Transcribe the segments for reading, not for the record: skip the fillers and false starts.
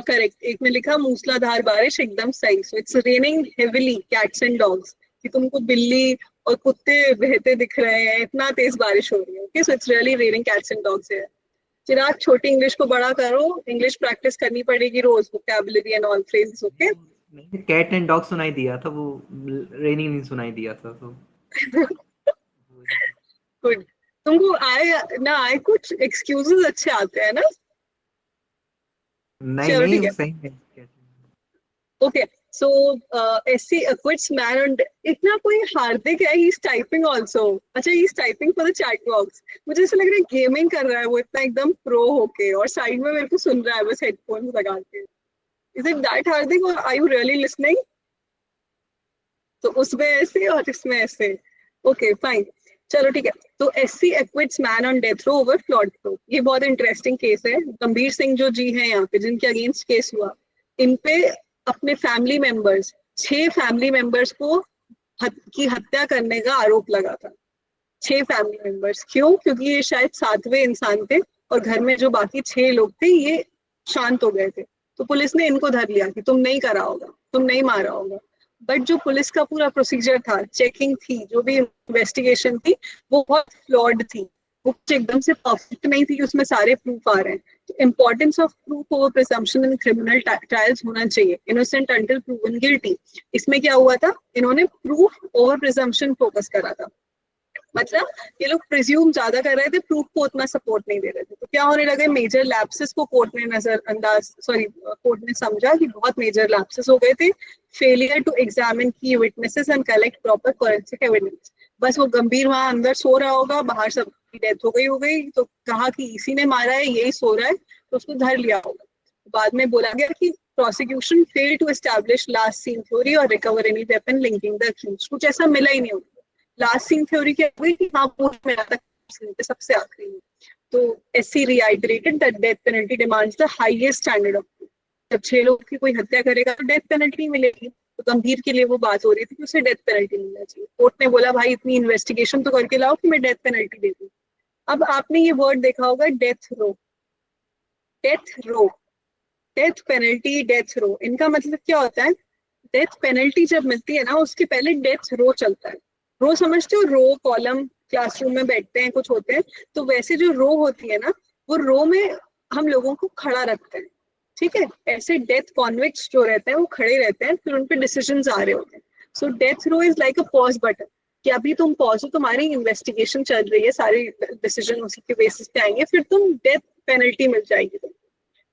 Correct, एक में लिखा मूसलाधार बारिश, एकदम सही। So it's raining heavily cats and dogs, कि तुमको बिल्ली और कुत्ते बहते दिख रहे हैं, इतना तेज बारिश हो रही है। Okay, so it's really raining cats and dogs है। चिराग, छोटी इंग्लिश को बड़ा करो, इंग्लिश प्रैक्टिस करनी पड़ेगी रोज, vocabulary and all phrases. Okay नहीं, कैट एंड डॉग सुनाई दिया था, वो रेनिंग नहीं सुनाई दिया था तो। गुड। तुमको आए ना आए, कुछ एक्सक्यूजेस अच्छे आते हैं ना। नहीं चलो ठीक नहीं है। सही है। Okay, so SC quits man on, इतना कोई हार्दिक है, ही इज टाइपिंग आल्सो। अच्छा, he is typing for the chat box. मुझे ऐसा लग रहा है गेमिंग कर रहा है वो, इतना एकदम प्रो होके, और साइड में मेरे को सुन रहा है बस हेडफोन्स लगा के। इज इट दैट हार्दिक, और आर यू रियली लिसनिंग? तो उसमें ऐसे और इसमें ऐसे। ओके फाइन, चलो ठीक है। तो SC acquits man on death row over flawed proof, ये बहुत इंटरेस्टिंग केस है। गंभीर सिंह जो जी हैं यहाँ पे, जिनके अगेंस्ट केस हुआ, इन पे अपने फैमिली मेंबर्स, 6 फैमिली मेंबर्स को की हत्या करने का आरोप लगा था। 6 फैमिली मेंबर्स, क्यों? क्योंकि ये शायद 7वें इंसान थे, और घर में जो बाकी 6 लोग थे ये शांत हो गए थे। तो पुलिस ने इनको धर लिया कि तुम नहीं करा होगा, तुम नहीं मारा होगा। बट जो पुलिस का पूरा प्रोसीजर था, चेकिंग थी, जो भी इन्वेस्टिगेशन थी, वो बहुत फ्लॉड थी। वो कुछ एकदम से परफेक्ट नहीं थी कि उसमें सारे प्रूफ आ रहे हैं। तो importance of proof over presumption in criminal trials होना चाहिए, इनोसेंट अंटिल प्रूवन गिल्टी। इसमें क्या हुआ था, इन्होंने प्रूफ ओवर प्रिजम्पशन फोकस करा था। मतलब ये लोग प्रिज्यूम ज्यादा कर रहे थे, प्रूफ को उतना सपोर्ट नहीं दे रहे थे। तो क्या होने लगे, मेजर लैप्सेस को कोर्ट ने नजरअंदाज, सॉरी कोर्ट ने समझा कि बहुत मेजर लैप्सेस हो गए थे। फेलियर टू एग्जामिन की witnesses and collect proper forensic evidence. बस वो गंभीर वहां अंदर सो रहा होगा, बाहर सबकी डेथ हो गई, तो कहा कि इसी ने मारा है, यही सो रहा है, तो उसको धर लिया होगा। बाद में बोला गया कि prosecution fail to establish last seen theory और recover any weapon linking the accused. कुछ ऐसा मिला ही नहीं होगा। लास्ट सीन थ्योरी क्या हुई कि हाँ वो मिला था सबसे आखिरी में। तो SC reiterated that death penalty demands the highest standard of proof. जब 6 लोग की कोई हत्या करेगा तो डेथ पेनल्टी मिलेगी। तो गंभीर के लिए वो बात हो रही थी कि उसे डेथ पेनल्टी मिलना चाहिए। कोर्ट ने बोला भाई इतनी इन्वेस्टिगेशन तो करके लाओ कि मैं डेथ पेनल्टी दे दूँ। अब आपने ये वर्ड देखा होगा, death row. Death row, death penalty, death row, इनका मतलब क्या होता है? डेथ पेनल्टी जब मिलती है ना, उसके पहले डेथ रो चलता है। रो समझते हो? रो कॉलम, क्लासरूम में बैठते हैं कुछ होते हैं, तो वैसे जो रो होती है ना, वो रो में हम लोगों को खड़ा रखते हैं। ठीक है, ऐसे डेथ कॉन्विक्ट्स जो रहते हैं वो खड़े रहते हैं, फिर उन पे डिसीजंस आ रहे होते हैं। So death row is like a pause button, कि अभी तुम पॉज हो, तुम्हारी इन्वेस्टिगेशन चल रही है, सारे डिसीजन उसी के बेसिस पे आएंगे, फिर तुम डेथ पेनल्टी मिल जाएगी तुमको।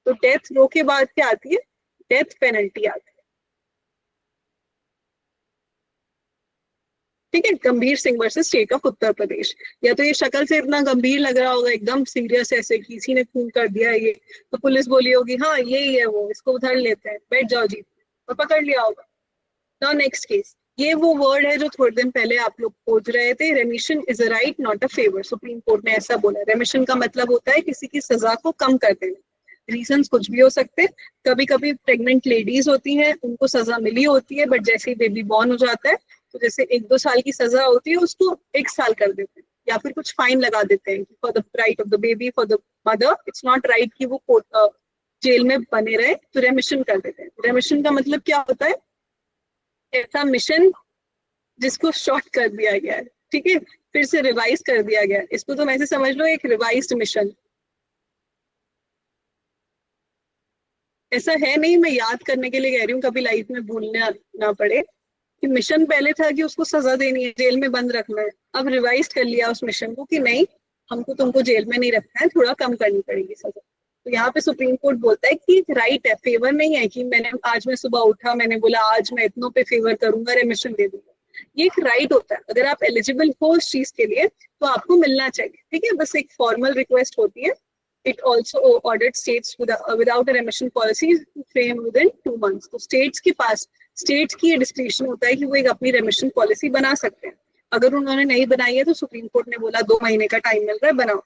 तो डेथ रो के बाद क्या आती है? डेथ पेनल्टी आती है। ठीक है, गंभीर Singh versus state of Uttar Pradesh. या तो ये शक्ल से इतना गंभीर लग रहा होगा, एकदम सीरियस, ऐसे किसी ने खून कर दिया है ये, तो पुलिस बोली होगी हाँ यही है वो, इसको उधर लेते हैं, बैठ जाओ जी, और पकड़ लिया होगा। नाउ नेक्स्ट केस, ये वो वर्ड है जो थोड़े दिन पहले आप लोग खोज रहे थे, रेमिशन is a right not a favour. Supreme court ने ऐसा बोला। रेमिशन का मतलब होता है किसी की सजा को कम कर देना। रीजंस कुछ भी हो सकते हैं। कभी कभी प्रेग्नेंट लेडीज होती हैं, उनको सजा मिली होती है, बट जैसे ही बेबी बॉर्न हो जाता है, तो जैसे 1-2 साल की सजा होती है उसको 1 साल कर देते हैं, या फिर कुछ फाइन लगा देते हैं for the right of the baby, for the mother it's not right कि वो जेल में बने रहे, तो रेमिशन कर देते हैं। रेमिशन का मतलब क्या होता है? ऐसा मिशन जिसको शॉर्ट कर दिया गया है, ठीक है, फिर से रिवाइज कर दिया गया है, इसको तुम ऐसे समझ लो एक रिवाइज्ड मिशन। ऐसा है नहीं, मैं याद करने के लिए कह रही हूँ, कभी लाइफ में भूलने ना पड़े, कि मिशन पहले था कि उसको सजा देनी है, जेल में बंद रखना है। अब रिवाइज कर लिया उस मिशन को कि नहीं, हमको तुमको जेल में नहीं रखना है, थोड़ा कम करनी पड़ेगी सजा। तो यहाँ पे सुप्रीम कोर्ट बोलता है कि राइट है, फेवर नहीं है कि मैंने आज मैं सुबह उठा, मैंने बोला आज मैं इतनों पे फेवर करूंगा, रेमिशन दे दूंगा। ये एक राइट होता है, अगर आप एलिजिबल हो उस चीज के लिए तो आपको मिलना चाहिए। ठीक है, बस एक फॉर्मल रिक्वेस्ट होती है। It also ordered states without a remission policy frame within 2 months. तो states के पास, states की ये डिस्क्रिप्शन होता है कि वो एक अपनी रेमिशन पॉलिसी बना सकते हैं। अगर उन्होंने नहीं बनाई है तो सुप्रीम कोर्ट ने बोला 2 महीने का टाइम मिल रहा है, बनाओ।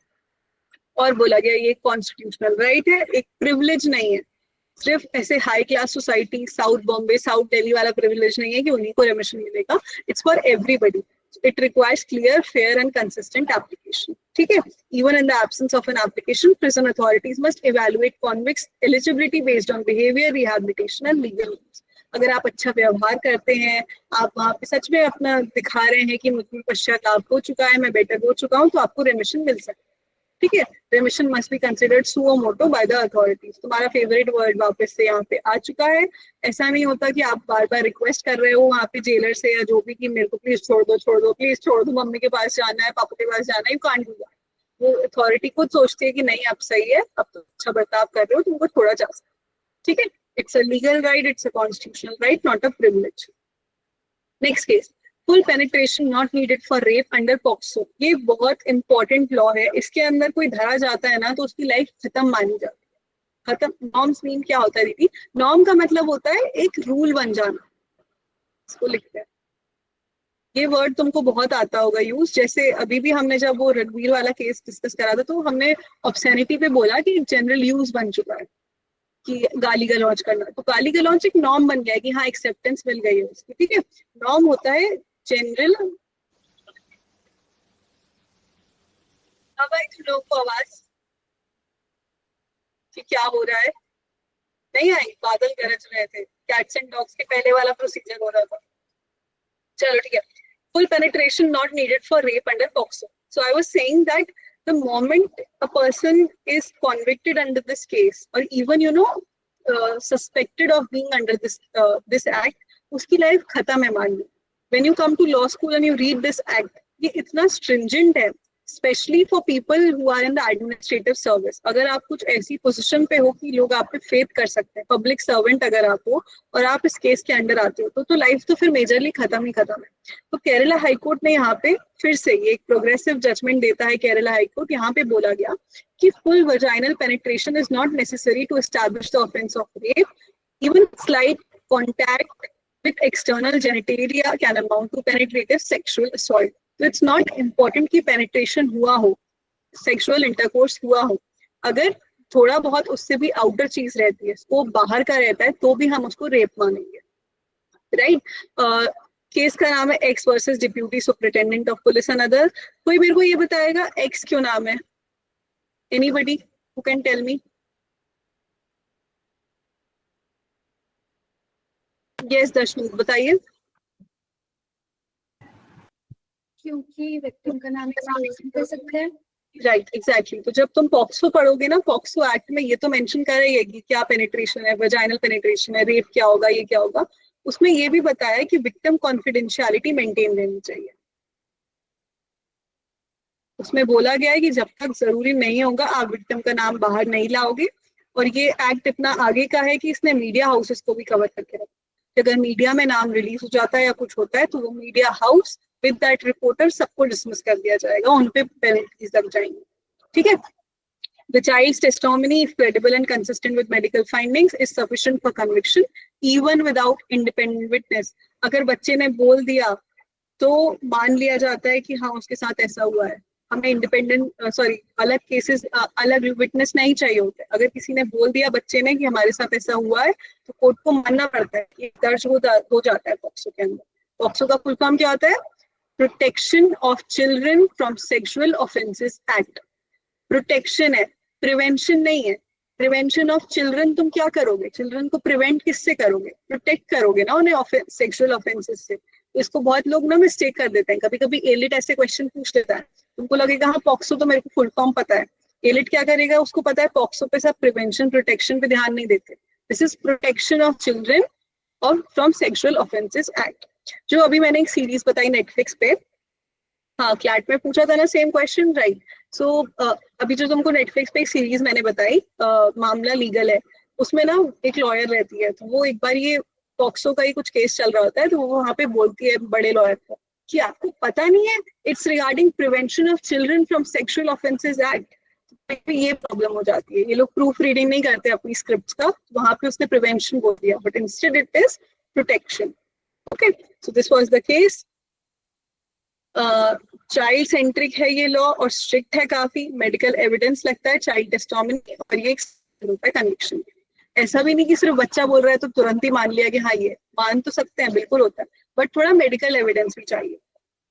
और बोला गया ये कॉन्स्टिट्यूशनल राइट है, एक प्रिविलेज नहीं है। सिर्फ ऐसे high class society, south Bombay, south Delhi वाला प्रिविलेज नहीं है कि उन्हीं को रेमिशन मिलेगा। It's for everybody. It requires clear, fair and consistent application. ठीक है? Even in the absence of an application, prison authorities must evaluate convicts' eligibility based on behavior, rehabilitation and legal needs. अगर आप अच्छा व्यवहार करते हैं, आप वहाँ पे सच में अपना दिखा रहे हैं कि मुझे पश्चाताप हो चुका है, मैं बेटर हो चुका हूँ, तो आपको रेमिशन मिल सकता है. ठीक है? रेमिशन must be considered suo motu by the authorities. तुम्हारा फेवरेट वर्ड वापस से यहाँ पे आ चुका है. ऐसा नहीं होता कि आप बार बार रिक्वेस्ट कर रहे हो वहाँ पे जेलर से या जो भी कि मेरे को प्लीज छोड़ दो, प्लीज छोड़ दो, मम्मी के पास जाना है, पापा के पास जाना है. You can't do that. वो अथॉरिटी खुद सोचती है कि नहीं अब सही है, अब तो अच्छा बर्ताव कर रहे हो, तुमको छोड़ा जा सकता है. ठीक है? It's a legal right, it's a constitutional right, not a privilege. Next case, full penetration not needed for rape under POCSO. ये बहुत इंपॉर्टेंट लॉ है. इसके अंदर कोई धरा जाता है ना तो उसकी लाइफ खत्म मानी जाती है. खत्म. नॉर्म्स मीन क्या होता है दीदी? नॉर्म का मतलब होता है एक रूल बन जाना. इसको लिखते हैं. ये वर्ड तुमको बहुत आता होगा यूज. जैसे अभी भी हमने जब वो रणवीर वाला केस डिस्कस करा था तो हमने ऑब्सैनिटी पे बोला कि जनरल यूज बन चुका है कि गाली गलौज करना. तो गाली गलौज एक नॉर्म बन गया है कि हाँ एक्सेप्टेंस मिल गई है उसकी. ठीक है? नॉर्म होता है जनरल. अब आई तुम लोग को आवाज कि क्या हो रहा है? नहीं आई? बादल गरज रहे थे. कैट्स एंड डॉग्स के पहले वाला प्रोसीजर हो रहा था. चलो ठीक है. Full penetration not needed for rape under POCSO. So I was saying that the moment a person is convicted under this case, or even suspected of being under this act, उसकी life खत्म है मान लो. When you come to law school and you read this act, ये इतना stringent है, specially for people who are in the administrative service. अगर आप कुछ ऐसी पोजीशन पे हो कि लोग आप पे फेथ कर सकते हैं, पब्लिक सर्वेंट अगर आप हो और आप इस केस के अंडर आते हो तो लाइफ तो फिर मेजरली खत्म ही खत्म है. तो केरला हाईकोर्ट ने यहाँ पे फिर से ये एक प्रोग्रेसिव जजमेंट देता है. केरला हाईकोर्ट यहाँ पे बोला गया कि full vaginal penetration is not necessary to establish the offence of rape. Even slight contact with external genitalia can amount to penetrative sexual assault. So it's not important कि penetration हुआ हो, sexual intercourse हुआ हो. अगर थोड़ा बहुत उससे भी आउटर चीज रहती है, वो बाहर का रहता है, तो भी हम उसको रेप मानेंगे. राइट? केस का नाम है X versus deputy superintendent of police and other. कोई मेरे को ये बताएगा एक्स क्यों नाम है? Anybody who can tell me? Yes Darshani बताइए. क्योंकि विक्टिम का नाम एक्सपोज नहीं कर सकते हैं. Right, exactly. तो जब तुम पॉक्सो पढ़ोगे ना, पॉक्सो एक्ट में ये तो मेंशन कर रही है कि क्या पेनिट्रेशन है, वजाइनल पेनिट्रेशन है, रेप क्या होगा, ये क्या होगा. उसमें ये भी बताया है कि विक्टिम कॉन्फिडेंशियलिटी मेंटेन रहनी चाहिए. उसमें बोला गया है कि जब तक जरूरी नहीं होगा आप विक्टिम का नाम बाहर नहीं लाओगे. और ये एक्ट इतना आगे का है कि इसने मीडिया हाउसेस को भी कवर करके रखा. अगर मीडिया में नाम रिलीज हो जाता है या कुछ होता है तो वो media house with that reporter सबको डिसमिस कर दिया जाएगा, उन पे पेनल्टीज लग जाएंगी. ठीक है? The child's testimony, if credible and consistent with medical findings, is sufficient for conviction, even without independent witness. अगर बच्चे ने बोल दिया तो मान लिया जाता है कि हाँ उसके साथ ऐसा हुआ है. हमें अलग केसेस, अलग विटनेस नहीं चाहिए होते. अगर किसी ने बोल दिया बच्चे ने कि हमारे साथ ऐसा हुआ है तो कोर्ट को मानना पड़ता है कि दर्ज हो जाता है पॉक्सो के अंदर. पॉक्सो का फुल फॉर्म क्या होता है? Protection of children from sexual offences act. Protection है, प्रिवेंशन नहीं है. प्रिवेंशन ऑफ चिल्ड्रन, तुम क्या करोगे? चिल्ड्रन को प्रिवेंट किससे करोगे? प्रोटेक्ट करोगे ना उन्हें सेक्सुअल ऑफेंसेस से. इसको बहुत लोग ना मिस्टेक कर देते हैं. कभी कभी एलिट ऐसे क्वेश्चन पूछ लेता है, तुमको लगेगा हाँ पॉक्सो तो मेरे को फुल फॉर्म पता है. एलिट क्या करेगा? उसको पता है पॉक्सो पे सब प्रिवेंशन प्रोटेक्शन पे ध्यान नहीं देते. This is protection of children और फ्रॉम सेक्सुअल ऑफेंसेस एक्ट, जो अभी मैंने एक सीरीज बताई नेटफ्लिक्स पे. हाँ, क्लैट में पूछा था ना सेम क्वेश्चन. राइट. सो अभी जो तुमको नेटफ्लिक्स पे एक सीरीज मैंने बताई, मामला लीगल है, उसमें ना एक लॉयर रहती है. तो वो एक बार ये पॉक्सो का ही कुछ केस चल रहा होता है, तो वो वहां पे बोलती है बड़े लॉयर को कि आपको पता नहीं है it's regarding prevention of children from sexual offences act. ये प्रॉब्लम हो जाती है. ये लोग प्रूफ रीडिंग नहीं करते अपनी स्क्रिप्ट का. वहां पे उसने प्रिवेंशन बोल दिया, but instead it is protection. Okay, so this was the case. Child centric है ये लॉ और स्ट्रिक्ट है काफी. मेडिकल एविडेंस लगता है, चाइल्ड टेस्टिमनी, और ये होता है कन्विक्शन. ऐसा भी नहीं कि सिर्फ बच्चा बोल रहा है तो तुरंत ही मान लिया कि हाँ ये मान तो सकते हैं, बिल्कुल होता है, बट थोड़ा मेडिकल एविडेंस भी चाहिए.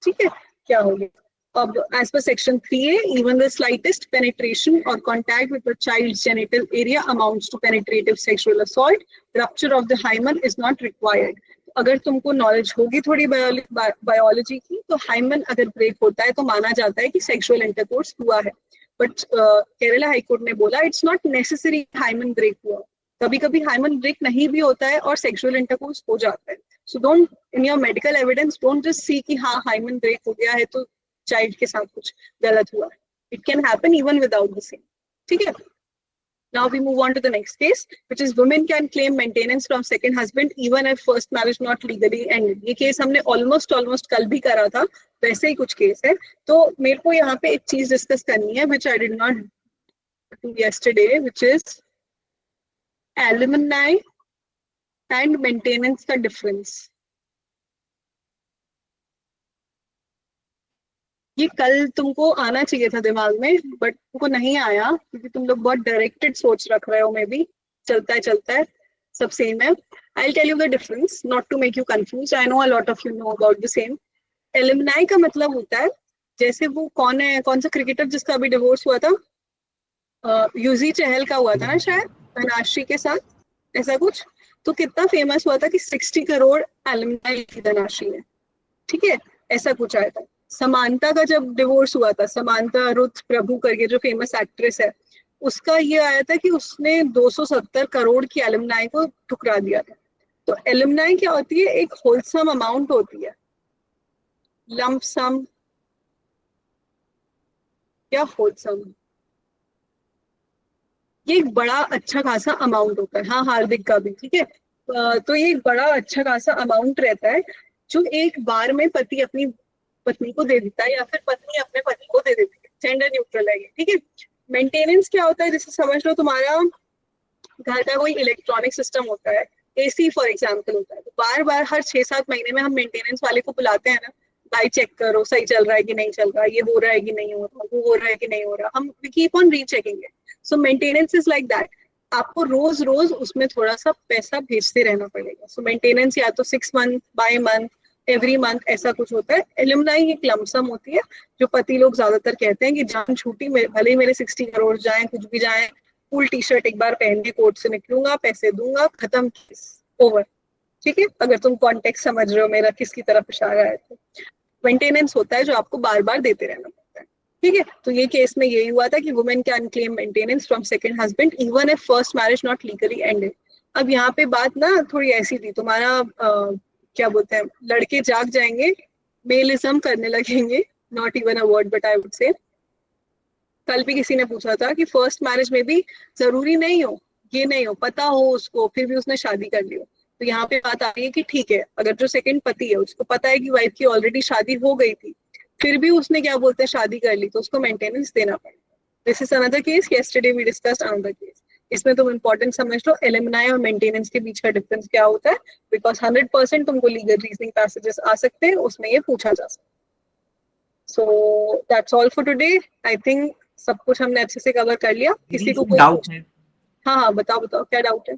ठीक है, क्या हो गया अब, as per section 3A, even the slightest penetration or contact with the child's genital area amounts to penetrative sexual assault. Rupture of the hymen is not required. अगर तुमको नॉलेज होगी थोड़ी बायोलॉजी की, तो हाइमन अगर ब्रेक होता है तो माना जाता है कि सेक्सुअल इंटरकोर्स हुआ है, बट केरला हाईकोर्ट ने बोला it's not necessary hymen break हुआ, कभी कभी हाइमन ब्रेक नहीं भी होता है और सेक्सुअल इंटरकोर्स हो जाता है. So don't, in your medical evidence don't just see कि हाँ हाइमन ब्रेक हो गया है तो चाइल्ड के साथ कुछ गलत हुआ है. It can happen even without the same. ठीक है. Now we move on to the next case, which is women can claim maintenance from second husband even if first marriage not legally ended. ये case हमने almost कल भी करा था, वैसे ही कुछ केस है. तो मेरे को यहाँ पे एक चीज डिस्कस करनी है which I did not do yesterday, which is alimony and maintenance का difference. ये कल तुमको आना चाहिए था दिमाग में, बट तुमको नहीं आया क्योंकि तुम लोग बहुत डायरेक्टेड सोच रख रहे हो. मे बी चलता है सब सेम है. I tell you the difference not to make you confuse. I know a lot of you know about the same. Alimony का मतलब होता है, जैसे वो कौन सा क्रिकेटर जिसका अभी डिवोर्स हुआ था, यूजी चहल का हुआ था ना शायद, धनाश्री के साथ, ऐसा कुछ. तो कितना फेमस हुआ था कि 60 करोड़ एलिमनाई थी धनाश्री ने. ठीक है, ऐसा कुछ आया था. समांता का जब डिवोर्स हुआ था, समांता रुथ प्रभु करके जो फेमस एक्ट्रेस है, उसका ये आया था कि उसने 270 करोड़ की एलुमनाई को ठुकरा दिया था. तो एलुमनाई क्या होती है? एक होलसम अमाउंट होती है, लंप सम या होलसम. ये एक बड़ा अच्छा खासा अमाउंट होता है. हाँ, हार्दिक का भी. ठीक है. तो ये एक बड़ा अच्छा खासा अमाउंट रहता है जो एक बार में पति अपनी पत्नी को दे देता है या फिर पत्नी अपने पति को दे देती है. जेंडर न्यूट्रल है ये. ठीक है. मेंटेनेंस क्या होता है? जैसे समझ लो तुम्हारा घर का कोई इलेक्ट्रॉनिक सिस्टम होता है, एसी फॉर एग्जांपल होता है, तो बार बार हर 6-7 महीने में हम मेंटेनेंस वाले को बुलाते हैं ना, भाई चेक करो सही चल रहा है कि नहीं चल रहा, ये हो रहा है कि नहीं हो रहा, वो हो रहा है कि नहीं हो रहा. हम keep on rechecking it. So maintenance is like that. आपको रोज रोज उसमें थोड़ा सा पैसा भेजते रहना पड़ेगा. सो मेंटेनेंस या तो 6 month, by month, every month, ऐसा कुछ होता है. एलुमनाई एक लमसम होती है जो पति लोग ज्यादातर कहते हैं कि जान छूटी, भले ही मेरे 60 करोड़ जाए, कुछ भी जाए, फुल टी शर्ट एक बार पहन के कोर्ट से निकलूंगा, पैसे दूंगा, खत्म, केस ओवर. ठीक है, अगर तुम कॉन्टेक्स्ट समझ रहे हो मेरा किसकी तरफ इशारा है. तो मेंटेनेंस होता है जो आपको बार बार देते रहना पड़ता है. ठीक है. तो ये केस में यही हुआ था कि women can claim maintenance from second husband even if first marriage not legally ended. अब यहाँ पे बात ना थोड़ी ऐसी थी, तुम्हारा क्या बोलते हैं, लड़के जाग जाएंगे, मेलिज्म करने लगेंगे, not even a word but I would say. कल भी किसी ने पूछा था कि फर्स्ट मैरिज में भी जरूरी नहीं हो, ये नहीं हो, पता हो उसको, फिर भी उसने शादी कर ली हो. तो यहाँ पे बात आ रही है कि ठीक है, अगर जो सेकंड पति है उसको पता है कि वाइफ की ऑलरेडी शादी हो गई थी, फिर भी उसने क्या बोलते हैं शादी कर ली, तो उसको मेंटेनेंस देना पड़ेगा. This is another case. Yesterday we discussed another case. इसमें तुम इंपॉर्टेंट समझ लो एलिमनाई और मेंटेनेंस के बीच का डिफरेंस क्या होता है, बिकॉज 100% तुमको लीगल रीजनिंग पैसेजेस आ सकते हैं, उसमें ये पूछा जा सकता है. So that's all for today. I think सब कुछ हमने अच्छे से कवर कर लिया. किसी को कोई डाउट है? हाँ, बताओ क्या डाउट है.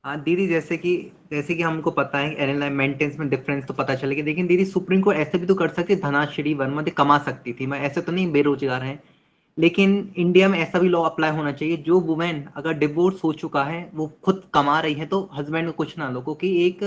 हाँ दीदी, जैसे कि हमको पता है एलिमनाई मेंटेनेंस में डिफरेंस तो पता चलेगा, लेकिन दीदी सुप्रीम कोर्ट ऐसे भी तो कर सकती, धनाश्री वर्मा कमा सकती थी. मैं ऐसे तो नहीं बेरोजगार है, लेकिन इंडिया में ऐसा भी लॉ अप्लाई होना चाहिए, जो वुमेन अगर डिवोर्स हो चुका है, वो खुद कमा रही है, तो हस्बैंड को कुछ ना लो. क्योंकि एक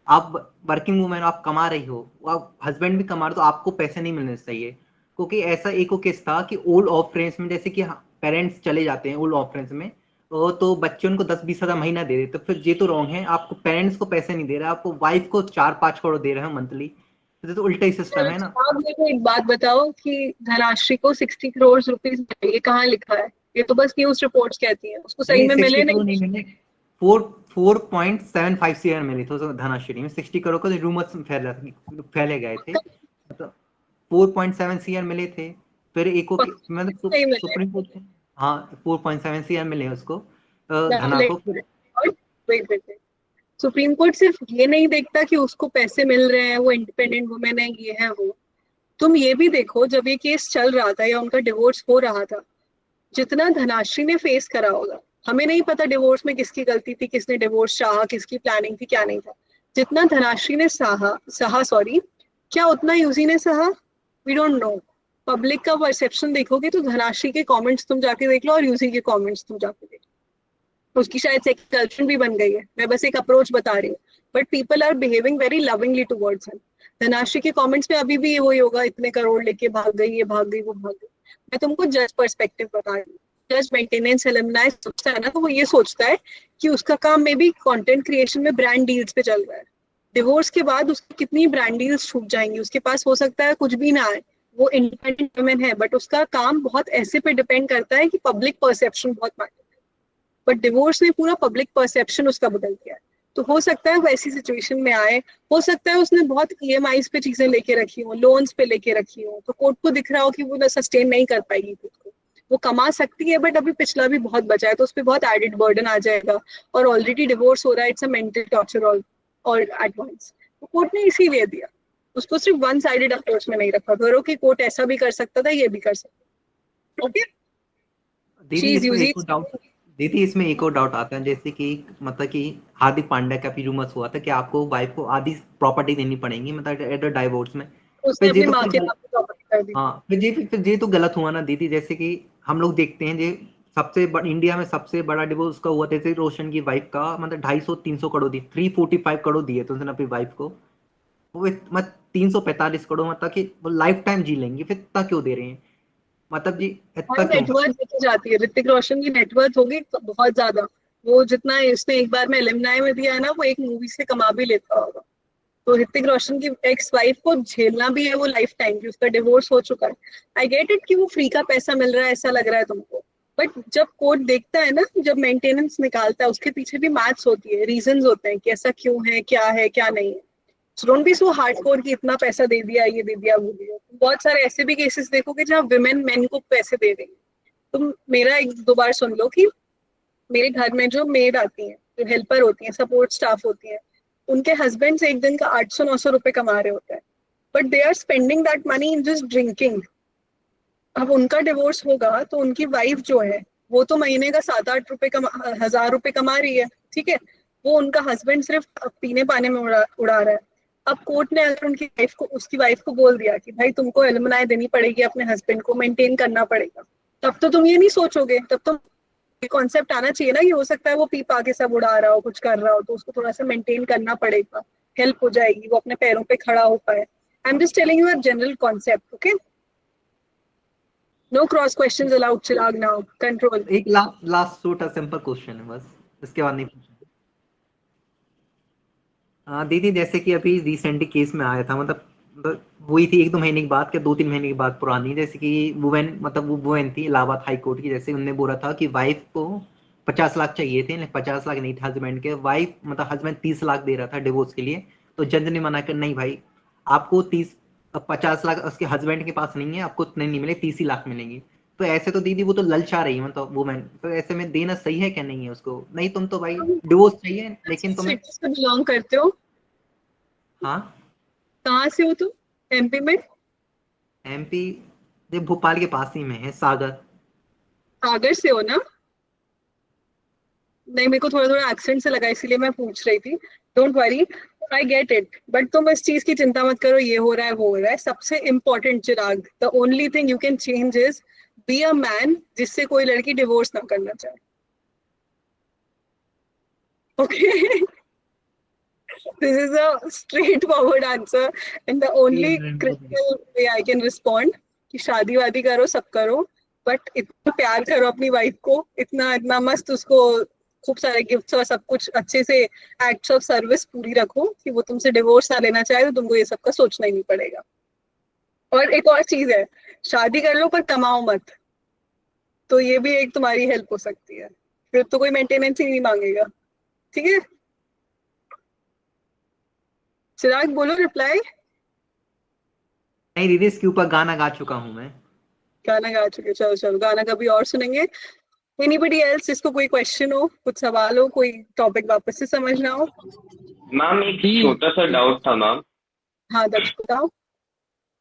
आप वर्किंग वुमेन, आप कमा रही हो, आप हस्बैंड भी कमा रहे, तो आपको पैसे नहीं मिलने चाहिए. क्योंकि ऐसा एक केस था कि ओल्ड ऑफरेंस में, जैसे कि पेरेंट्स चले जाते हैं ओल्ड ऑफरेंस में, तो बच्चे उनको 10-20 हजार महीना दे देते, तो फिर ये तो रॉन्ग है. आपको पेरेंट्स को पैसे नहीं दे रहे, आपको वाइफ को 4-5 करोड़ दे रहे हैं मंथली, तो उल्टा ही सिस्टम है ना. आप मेरे को एक बात बताओ कि धनाश्री को 60 करोड़ रुपीज मिले, ये कहाँ लिखा है? ये तो बस न्यूज रिपोर्ट्स कहती है. उसको सही में मिले नहीं मिले. 4.75 CR मिले थे धनाश्री में. 60 करोड़ का रूमर्स फैले गए थे, मतलब 4.7 CR मिले थे. फिर एक मतलब सुप्रीम कोर्ट, हाँ 4.7 CR मिले उसको, धना को. सुप्रीम कोर्ट सिर्फ ये नहीं देखता कि उसको पैसे मिल रहे हैं, वो इंडिपेंडेंट वुमेन है, ये है वो. तुम ये भी देखो, जब ये केस चल रहा था या उनका डिवोर्स हो रहा था, जितना धनाश्री ने फेस करा होगा, हमें नहीं पता डिवोर्स में किसकी गलती थी, किसने डिवोर्स चाहा, किसकी प्लानिंग थी, क्या नहीं था. जितना धनाश्री ने सहा क्या उतना यूजी ने सहा? We don't know. पब्लिक का परसेप्शन देखोगे तो धनाश्री के कमेंट्स तुम जाके देख लो और यूजी के कमेंट्स तुम जाके देख लो, उसकी शायद सेकंड गर्लफ्रेंड भी बन गई है, मैं बस एक अप्रोच बता रही हूँ। But people are behaving very lovingly towards him. Dhanashree के कमेंट्स में अभी भी ये वही होगा, इतने करोड़ लेके भाग गई, ये भाग गई, वो भाग गई। मैं तुमको जज पर्सपेक्टिव बता रही हूँ। जज मेंटेनेंस एलुमनाई सोचता है ना, तो वो ये सोचता है कि उसका काम में भी कंटेंट क्रिएशन में ब्रांड डील्स पे चल रहा है। डिवोर्स के बाद उसकी कितनी ब्रांड डील्स छूट जाएंगी, उसके पास हो सकता है कुछ भी ना आए, वो इंडिपेंडेंट वुमेन है, बट उसका काम बहुत ऐसे पे डिपेंड करता है कि पब्लिक परसेप्शन बहुत मैटर। बट डिवोर्स ने पूरा पब्लिक परसेप्शन उसका बदल दिया है। तो हो सकता है वैसी सिचुएशन में आए, हो सकता है उसने बहुत ईएमआईज पे चीजें लेके रखी हो, लोन्स पे लेके रखी हो, तो कोर्ट को दिख रहा हो कि वो सस्टेन नहीं कर पाएगी खुद को। वो कमा सकती है बट अभी पिछला भी बहुत बचा है, तो उस पर बहुत एडेड बर्डन आ जाएगा। और ऑलरेडी डिवोर्स हो रहा है, इट्स अ मेंटल टॉर्चर और एट वंस। तो कोर्ट ने इसीलिए दिया, उसको सिर्फ वन साइडेड अप्रोच में नहीं रखा। करो कि कोर्ट ऐसा भी कर सकता था, ये भी कर सकता। ओके, शी दीदी इज इसमें यूजिंग। एक और डाउट दीदी इसमें एक और डाउट आता है, जैसे कि मतलब कि हार्दिक पांड्या का भी रूमर्स हुआ था कि आपको वाइफ को आधी प्रॉपर्टी देनी पड़ेगी मतलब एट डाइवोर्स में। उसने फिर ये अपनी तो माँ फिर के नाम पे प्रॉपर्टी कर दी। हाँ फिर ये तो गलत हुआ ना दीदी, जैसे कि हम लोग देखते हैं जे इंडिया में सबसे बड़ा डिवोर्स का हुआ था, जैसे रोशन की वाइफ का मतलब 250-300 करोड़ दी, 345 करोड़ दिए थे उसने अपनी वाइफ को। वो मतलब 345 करोड़, मतलब कि वो लाइफ टाइम जी लेंगे, फिर इतना क्यों दे रहे हैं? मतलब जी भाई इतना क्यों? नेटवर्थ देखी जाती है, ऋतिक रोशन की नेटवर्थ होगी बहुत ज्यादा। वो जितना इसने एक बार में एलिमनाई में दिया है ना, वो एक मूवी से कमा भी लेता होगा। तो ऋतिक रोशन की एक्स वाइफ को झेलना भी है वो लाइफ टाइम की, उसका डिवोर्स हो चुका है। आई गेट इट कि वो फ्री का पैसा मिल रहा है ऐसा लग रहा है तुमको, बट जब कोर्ट देखता है ना, जब मेंटेनेंस निकालता है, उसके पीछे भी मैथ्स होती है, रीजंस होते हैं कि ऐसा क्यों है क्या नहीं है। So don't be so hardcore कि इतना पैसा दे दिया, ये दे दिया, वो दिया। बहुत सारे ऐसे भी केसेस देखोगे जहाँ विमेन मेन को पैसे दे रही है। तुम मेरा एक दो बार सुन लो कि मेरे घर में जो मेड आती हैं, जो हेल्पर होती हैं, सपोर्ट स्टाफ होती हैं, उनके हस्बैंड एक दिन का 800-900 रुपए कमा रहे होते हैं, but they are spending that money in just drinking. अब उनका डिवोर्स होगा तो उनकी वाइफ जो है, वो तो महीने का 7-8 रुपए कमा, 1000 रुपए कमा रही है, ठीक है। वो उनका हस्बैंड सिर्फ पीने पाने में उड़ा रहा है। अब कोर्ट ने अगर उनकी वाइफ को, उसकी वाइफ को बोल दिया कि भाई तुमको एलिमनाई देनी पड़ेगी, अपने हस्बैंड को मेंटेन करना पड़ेगा, तब तो तुम ये नहीं सोचोगे, तब तो कॉन्सेप्ट आना चाहिए ना कि हो सकता है वो पी पा के सब उड़ा रहा हो, कुछ कर रहा हो, तो उसको थोड़ा सा मेंटेन करना पड़ेगा, हेल्प हो जाएगी, वो अपने पैरों पे खड़ा हो पाए। I am just telling you a general concept, okay. No cross questions allowed, Chirag now control. एक लास्ट लास्ट छोटा सिंपल क्वेश्चन है बस, इसके बाद नहीं पूछना। हाँ दीदी, जैसे कि अभी रिसेंटली केस में आया था, मतलब हुई थी 1-2 महीने की बात, क्या 2-3 महीने की बात पुरानी, जैसे कि वुमेन, मतलब वो वुमेन थी इलाहाबाद हाई कोर्ट की, जैसे उनने बोला था कि वाइफ को 50 लाख चाहिए थे, 50 लाख नहीं थे हस्बैंड के, वाइफ मतलब हस्बैंड 30 लाख दे रहा था डिवोर्स के लिए। तो जज ने मना कर, नहीं भाई, आपको 50 लाख उसके हस्बैंड के पास नहीं है, आपको उतने नहीं मिले, 30 ही लाख मिलेंगे। तो ऐसे तो दीदी वो तो ललचा रही है, मतलब वुमेन, तो ऐसे में देना सही है क्या नहीं है उसको? नहीं तुम तो भाई डिवोर्स चाहिए लेकिन तुम्हें। सिटी से बिलोंग करते हो? हाँ कहाँ से हो तुम, एमपी में? एमपी, ये भोपाल के पास ही में है, सागर। सागर से हो ना? नहीं, मेरे को थोड़ा थोड़ा एक्सेंट से लगा, इसीलिए मैं पूछ रही थी। Don't worry, I get it, but तुम इस चीज की चिंता मत करो, ये हो रहा है वो हो रहा है। सबसे important Chirag, the only thing you can change is be a man जिससे कोई लड़की डिवोर्स ना करना चाहे, okay. This is a straight forward answer and the only critical way I can respond कि शादी वादी करो, सब करो, बट इतना प्यार करो अपनी वाइफ को, इतना इतना मस्त उसको खूब सारे गिफ्ट्स और सब कुछ अच्छे से, एक्ट्स ऑफ सर्विस पूरी रखो कि वो तुमसे डिवोर्स ना लेना चाहे, तो तुमको ये सब का सोचना ही नहीं पड़ेगा। और एक और चीज है, शादी कर लो पर कमाओ मत, तो ये भी एक तुम्हारी हेल्प हो सकती है, फिर तो कोई मेंटेनेंस ही नहीं मांगेगा, ठीक है। चिराग बोलो रिप्लाई। नहीं दीदी, इसके ऊपर गाना गा चुका हूँ मैं। गाना गा चुके, चलो चलो, गाना कभी और सुनेंगे। एनीबडी एल्स जिसको कोई क्वेश्चन हो, कुछ सवाल हो, कोई टॉपिक वापस से समझना हो? मैम एक छोटा सा डाउट था मैम। हाँ दक्ष बताओ।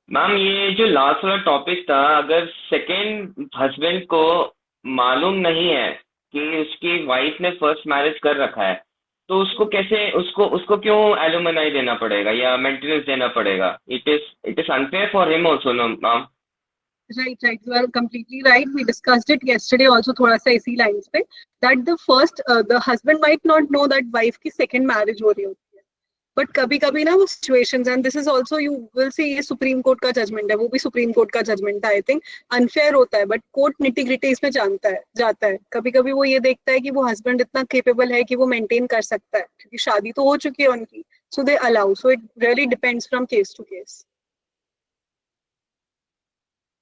मैम ये जो लास्ट वाला टॉपिक था, अगर सेकेंड हस्बैंड को मालूम नहीं है कि उसकी वाइफ ने फर्स्ट मैरिज कर रखा है, तो उसको कैसे उसको क्यों एलुमनाई देना पड़ेगा या मेंटेनेंस देना पड़ेगा? It is unfair for him also, no ma'am? Right, right. You are completely right. We discussed it yesterday also थोड़ा सा इसी lines पे that the husband might not know that wife की second marriage हो रही होती है. But कभी कभी ना वो situations, and this is also you will see ये सुप्रीम कोर्ट का जजमेंट है, वो भी सुप्रीम कोर्ट का जजमेंट है. आई थिंक अनफेयर होता है बट कोर्ट निटिग्रिटी इसमें जानता है जाता है. कभी कभी वो ये देखता है कि वो हस्बैंड इतना केपेबल है कि वो मेंटेन कर सकता है क्योंकि शादी तो हो चुकी है उनकी. So they allow. So it really depends from case to case.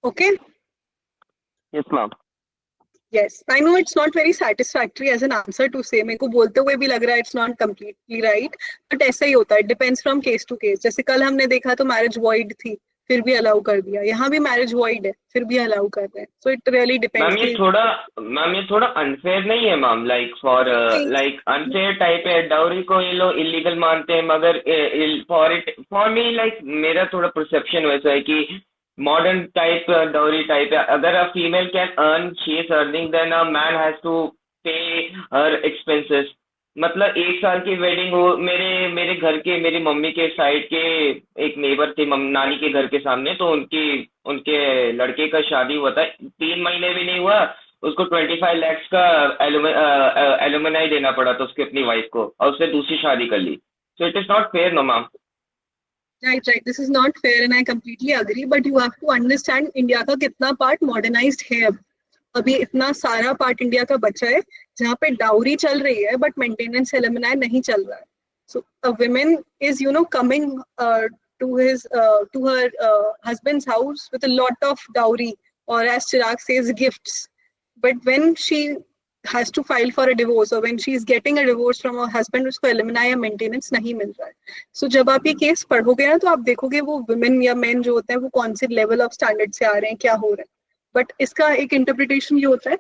Okay. Yes ma'am. Yes, I know it's not very satisfactory as an answer to say. मेरे को बोलते हुए भी लग रहा है it's not completely right, but ऐसा ही होता है. Depends from case to case. जैसे कल हमने देखा तो मैरिज void थी, फिर भी अलाउ कर दिया. यहाँ भी मैरिज void है, फिर भी अलाउ कर रहे हैं. So it really depends. Ma'am ये थोड़ा अनफेयर नहीं है मैम? लाइक अनफेयर टाइप है. डाउरी को ये लोग इलीगल मानते हैं, मगर फॉर मी लाइक मेरा थोड़ा परसेप्शन वैसा है कि मॉडर्न टाइप डाउरी टाइप है. अगर a female can earn, she is earning, then a man has to pay her expenses. मतलब 1 साल की वेडिंग हो, मेरे घर के, मेरी मम्मी के साइड के एक नेबर थे नानी के घर के सामने, तो उनके लड़के का शादी हुआ था. 3 महीने भी नहीं हुआ, उसको 25 lakhs का एलुमनाई देना पड़ा था उसके अपनी वाइफ को, और उसने दूसरी शादी कर ली. So it is not fair, no ma'am? Right, right. This is not fair and I completely agree. But you have to understand India का कितना पार्ट मॉडर्नाइज्ड है अब. अभी इतना सारा पार्ट इंडिया का बचा है जहाँ पे डाउरी चल रही है बट मेंटेनेंस एलिमनाई नहीं चल रहा है. सो अ woman is coming to her husband's house with a lot of dowry, or as Chirag says, gifts. But when she has to file for a divorce or when she is getting a divorce from her husband, उसको alumni या maintenance नहीं मिल रहा है. सो जब आप ये case पढ़ोगे ना तो आप देखोगे वो वुमेन या मेन जो होते हैं वो कौन से लेवल ऑफ स्टैंडर्ड से आ रहे हैं, क्या हो रहा है. बट इसका एक इंटरप्रिटेशन ये होता है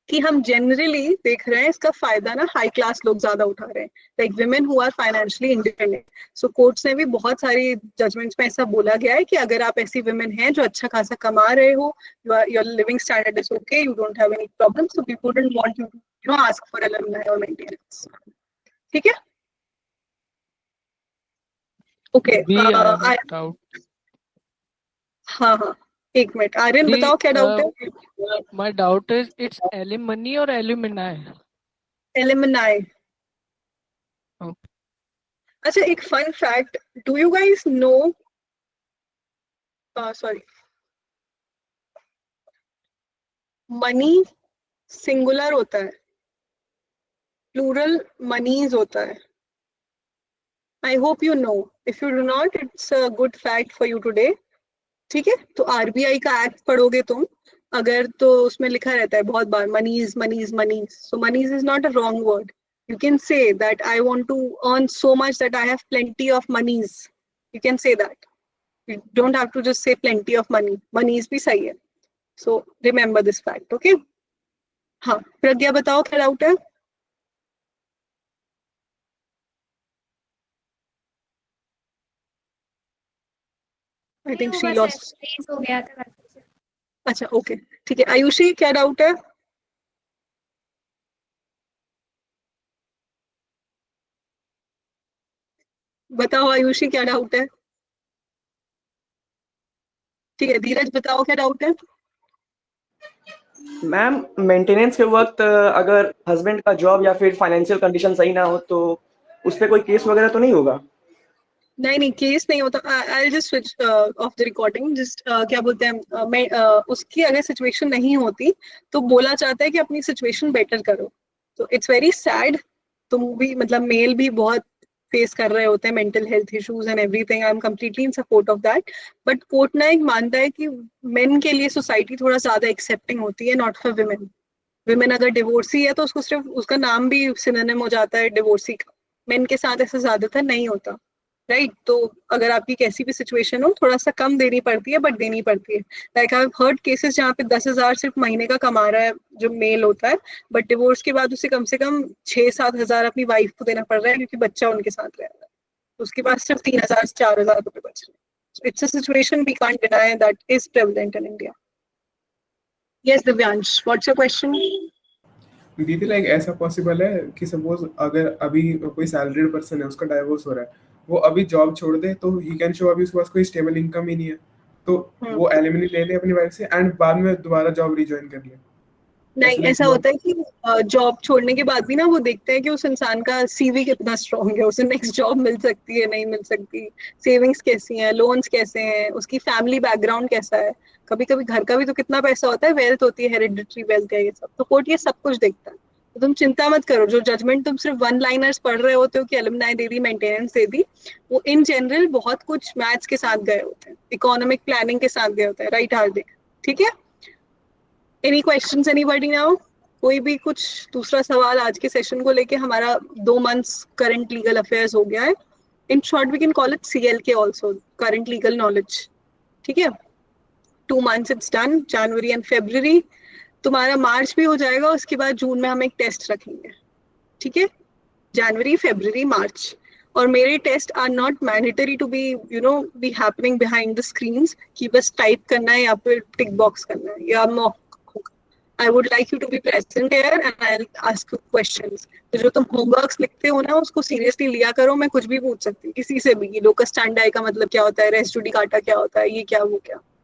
कि हम जनरली देख रहे हैं इसका फायदा ना हाई क्लास लोग ज्यादा उठा रहे हैं, like women who are financially independent. So courts ने भी बहुत सारी जजमेंट्स में ऐसा बोला गया है कि अगर आप ऐसी विमेन हैं जो अच्छा खासा कमा रहे हो, your living standard is okay, you don't have any problem, so people don't want you to ask for alimony और मेंटेनेंस. ठीक है. ओके. हाँ हाँ, एक मिनट. आर्यन बताओ क्या डाउट है. My doubt is it's alimony or alumni? Alimony. Okay. अच्छा, एक fun fact. Do you guys know, sorry, money singular होता है, प्लूरल मनीज होता है. I hope you know. If you do not, it's a good fact for you today. ठीक है. तो RBI का एक्ट पढ़ोगे तुम अगर, तो उसमें लिखा रहता है बहुत बार monies monies monies. So monies is not a wrong word. You can say that I want to earn so much that I have plenty of monies. You can say that. You don't have to just say plenty of money. Monies भी सही है. So remember this fact, okay? हाँ, प्रज्ञा बताओ क्या doubt है. I think she lost. हो गया था. अच्छा, ओके, ठीक है. आयुषी क्या डाउट है. बताओ आयुषी क्या डाउट है. ठीक है. धीरज बताओ क्या डाउट है. मैम, मेंटेनेंस के वक्त अगर हस्बैंड का जॉब या फिर फाइनेंशियल कंडीशन सही ना हो तो उस पर कोई केस वगैरह तो नहीं होगा? नहीं, केस नहीं होता. I just switch off the recording. Just क्या बोलते हैं, मैं उसकी अगर सिचुएशन नहीं होती तो बोला जाता है कि अपनी सिचुएशन बेटर करो. तो इट्स वेरी सैड. तुम भी मतलब मेल भी बहुत फेस कर रहे होते हैं mental health issues and everything. I am completely in support of that. But court ना एक मानता है कि मेन के लिए सोसाइटी थोड़ा ज्यादा एक्सेप्टिंग होती है, नॉट फॉर विमेन. विमेन अगर डिवोर्सी है तो उसको सिर्फ उसका नाम भी सिनोनिम हो जाता है डिवोर्सी का. मेन के साथ ऐसा ज्यादातर नहीं होता, राइट. तो अगर आपकी कैसी भी सिचुएशन हो, थोड़ा सा कम देनी पड़ती है बट देनी पड़ती है. Like I have heard cases जहाँ पे 10,000 सिर्फ महीने का कमा रहा है जो मेल होता है, बट डिवोर्स के बाद उसे कम से कम 6-7 हजार अपनी वाइफ को देना पड़ रहा है क्योंकि बच्चा उनके साथ रह रहा है. तो उसके पास सिर्फ 3,000 से 4,000 रुपए बच रहे हैं. So it's a situation we can't deny that is prevalent in India. Yes, Divyansh, what's your question? दीदी लाइक ऐसा पॉसिबल है कि सपोज अगर अभी कोई सैलरीड पर्सन है, उसका डाइवोर्स हो रहा है, वो अभी जॉब छोड़ दे तो ही कैन शो अभी उसके पास कोई स्टेबल इनकम ही नहीं है, तो वो एलिमनी ले ले अपनी वाइफ से एंड बाद में दोबारा जॉब रिज्वाइन कर ले। नहीं, ऐसा होता है कि जॉब छोड़ने के बाद भी ना वो देखते हैं कि उस इंसान का सीवी कितना स्ट्रांग है, उसे नेक्स्ट जॉब मिल सकती है नहीं मिल सकती, सेविंग्स कैसी हैं, लोन्स कैसे हैं, उसकी फैमिली बैकग्राउंड कैसा है, कभी कभी घर का भी तो कितना पैसा होता है, वेल्थ होती है, हेरिडिटरी वेल्थ है, ये सब तो कोर्ट ये सब कुछ देखता है। तो तुम चिंता मत करो, जो जजमेंट तुम सिर्फ वन लाइनर्स पढ़ रहे होते हो कि एलुमनाई दे दी, मेंटेनेंस दे दी, वो इन जनरल बहुत कुछ मैथ्स के साथ गए होते हैं, इकोनॉमिक प्लानिंग के साथ गए होते हैं, राइट हार्दिक? ठीक है, एनी क्वेश्चंस एनीबॉडी नाउ? कोई भी कुछ दूसरा सवाल आज के सेशन को लेके? हमारा 2 months करंट लीगल अफेयर्स हो गया है, in short we can call it CLK also, current legal knowledge. ठीक है, 2 months it's done, January and February, तुम्हारा मार्च भी हो जाएगा, उसके बाद जून में हम एक टेस्ट रखेंगे। ठीक है, जनवरी, फेब्रुअरी, मार्च, और मेरे test are not mandatory to be be happening behind the screens कि बस टाइप करना है या फिर टिक बॉक्स करना है या mock. I would like you to be present here and I'll ask you questions. तो जो तुम होमवर्क्स लिखते हो ना, उसको सीरियसली लिया करो। मैं कुछ भी पूछ सकती हूँ किसी से भी, लोकस स्टैंडाई का मतलब क्या होता है, रेस जुडिकाटा क्या होता है, ये क्या वो क्या।